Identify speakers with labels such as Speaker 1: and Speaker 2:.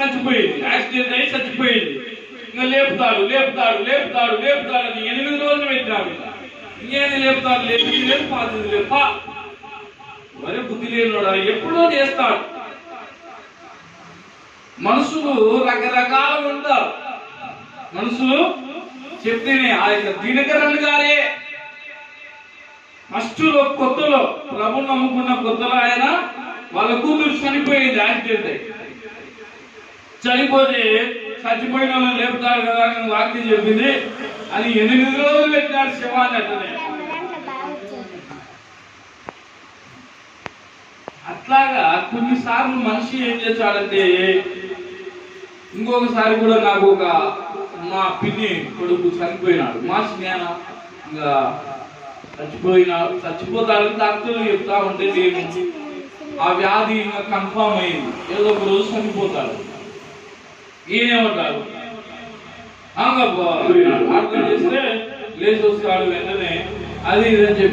Speaker 1: చచ్చిపోయింది, యాక్సిడెంట్ అయ్యి చచ్చిపోయింది. ఇంకా లేపుతాడు లేపుతాడు లేపుతాడు లేపుతాడు అని 8 రోజులు పెట్టినాడు. ఇంకేది లేపుతాడు, లేపి లేదు, పాతది లేప. మరి బుద్ధి లేనివాడా ఎప్పుడో చేస్తాడు. మనుషులు రకరకాలుగా ఉంటారు. మనుషులు చెప్తేనే ఆ యొక్క దినకరన్ గారే ఫస్ట్ కొత్తలో ప్రభు నమ్ముకున్న కొత్తలో ఆయన వాళ్ళ కూతురు చనిపోయింది, యాక్సిడెంట్ అయ్యి. చనిపోతే చచ్చిపోయిన వాళ్ళని లేపుతాడు కదా అని వాక్యం చెప్పింది అని 8 రోజులు పెట్టినాడు శవాన్ని. అట్లనే అట్లాగా కొన్నిసార్లు మనిషి ఏం చేస్తాడంటే, ఇంకొకసారి కూడా నాకు ఒక మా పిన్ని కొడుకు చనిపోయినాడు. మా స్నేహ ఇంకా చచ్చిపోతాడని డాక్టర్లు చెప్తా ఉంటే నేను ఆ వ్యాధి ఇంకా కన్ఫామ్ అయింది, ఏదో ఒక రోజు చనిపోతాడు. ఈయనేమంటారు అర్థం చేస్తే లేచి వస్తాడు వెంటనే అది ఇదని చెప్పి